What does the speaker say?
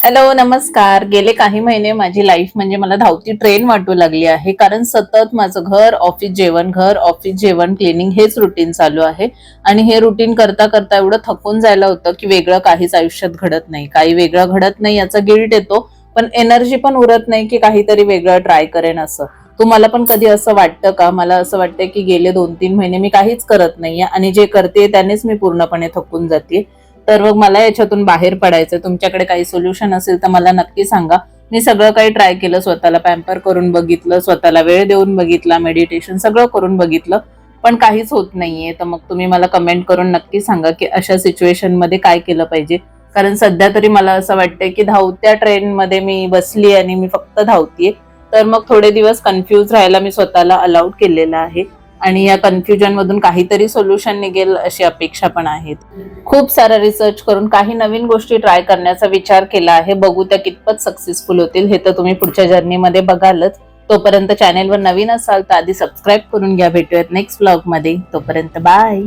Hello, नमस्कार. गेले काही महिने माझी लाईफ म्हणजे मला धावती ट्रेन वाटू लागली आहे. कारण सतत माझं घर, ऑफिस जेवण, क्लिनिंग हेच रुटीन चालू आहे. आणि हे रुटीन करता करता एवढं थकून जायला होतं की वेगळं काहीच आयुष्यात घडत नाही. काही वेगळं घडत नाही याचा गिल्ट येतो, पण एनर्जी पण उरत नाही की काहीतरी वेगळं ट्राय करेन असं. तुम्हाला पण कधी असं वाटतं का? मला असं वाटतंय की गेले 2-3 महिने मी काहीच करत नाहीये आणि जे करते त्यानेच मी पूर्णपणे थकून जाते. तर मग मला याच्यातून बाहेर पडायचं. तुमच्याकडे काही सोल्युशन असेल तर मला नक्की सांगा. मी सगळं काही ट्राय केलं, स्वतःला पॅम्पर करून बघितलं, स्वतःला वेळ देऊन बघितला, मेडिटेशन सगळं करून बघितलं, पण काहीच होत नाहीये. तर मग तुम्ही मला कमेंट करून नक्की सांगा की अशा सिच्युएशन मध्ये काय केलं पाहिजे. कारण सध्या तरी मला असं वाटतंय की धावत्या ट्रेन मध्ये मी बसली आणि मी फक्त धावतीये. तर मग थोडे दिवस कन्फ्यूज राहायला मी स्वतःला अलाउड केलेलं आहे. आणि या कन्फ्युजन मधून काहीतरी सोल्युशन निघेल अशी अपेक्षा पण आहे. खूप सारा रिसर्च करून काही नवीन गोष्टी ट्राय करण्याचा विचार केला आहे. बघू त्या कितपत सक्सेसफुल होतील हे तर तुम्ही पुढच्या जर्नीमध्ये बघालच. तोपर्यंत चॅनेलवर नवीन असाल तर आधी सबस्क्राईब करून घ्या. भेटूयात नेक्स्ट व्लॉग मध्ये. तोपर्यंत बाय.